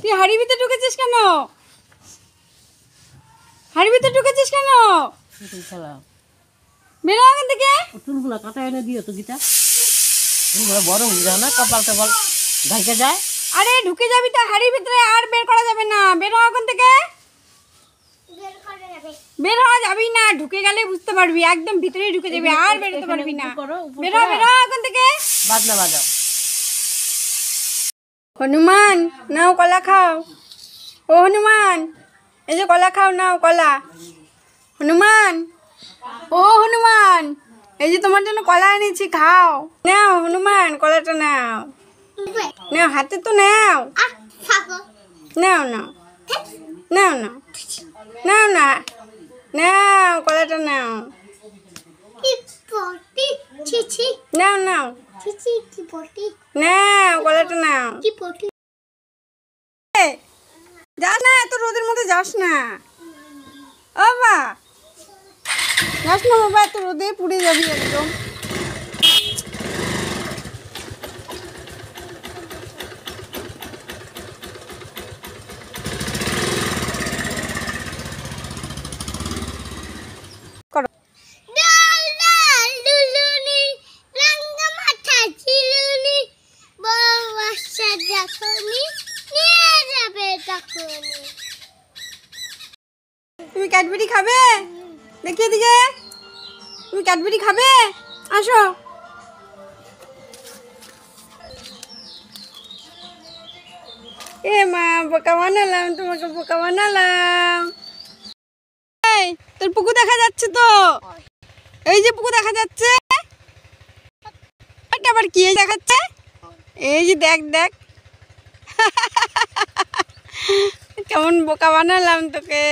তুই হাড়ির ভিতরে ঢুকেছিস কেন? হাড়ির ভিতরে ঢুকেছিস কেন? বেরো এখান থেকে। চুলগুলো কাটা এনে দিও তো গীতা। চুলগুলো বড় হয়ে যায় না, কপাল টপাল ঢাকে যায়। আরে ঢুকে যাবি তো হাড়ির ভিতরে, আর বের করা যাবে না। বেরো এখান থেকে। বের হওয়া যাবি না, ঢুকে গেলে বুঝতে পারবি, একদম ভিতরেই ঢুকে যাবি, আর বেরোতে পারবি না। বেরো বেরো এখান থেকে। বাজনা বাজাও। হনুমান নাও কলা খাও। ও হনুমান, এই যে কলা খাও, নাও কলা। হনুমান, ও হনুমান, এই যে তোমার জন্য কলা এনেছি, খাও। নাও হনুমান, কলাটা নাও। নাও হাতে তো নাও। নাও নাও নাও নাও নাও না, নাও কলাটা নাও। নাও নাও নাও কলাটা নাও। যাস না, এত রোদের মধ্যে যাস না। ও বাবা, যাস না বাবা, এত রোদে পুড়ে যাবি একদম। করো। তুমি ক্যাডবেরি খাবে? দেখিয়ে দিকে, তুমি ক্যাডবেরি খাবে? আসো। এ মা, বোকা বানালাম তোমাকে, বোকা বানালাম। এই তোর পুকু দেখা যাচ্ছে তো, এই যে পুকু দেখা যাচ্ছে। এটা আবার কি দেখাচ্ছে? এই যে দেখ দেখ, কেমন বোকা বানালাম তোকে।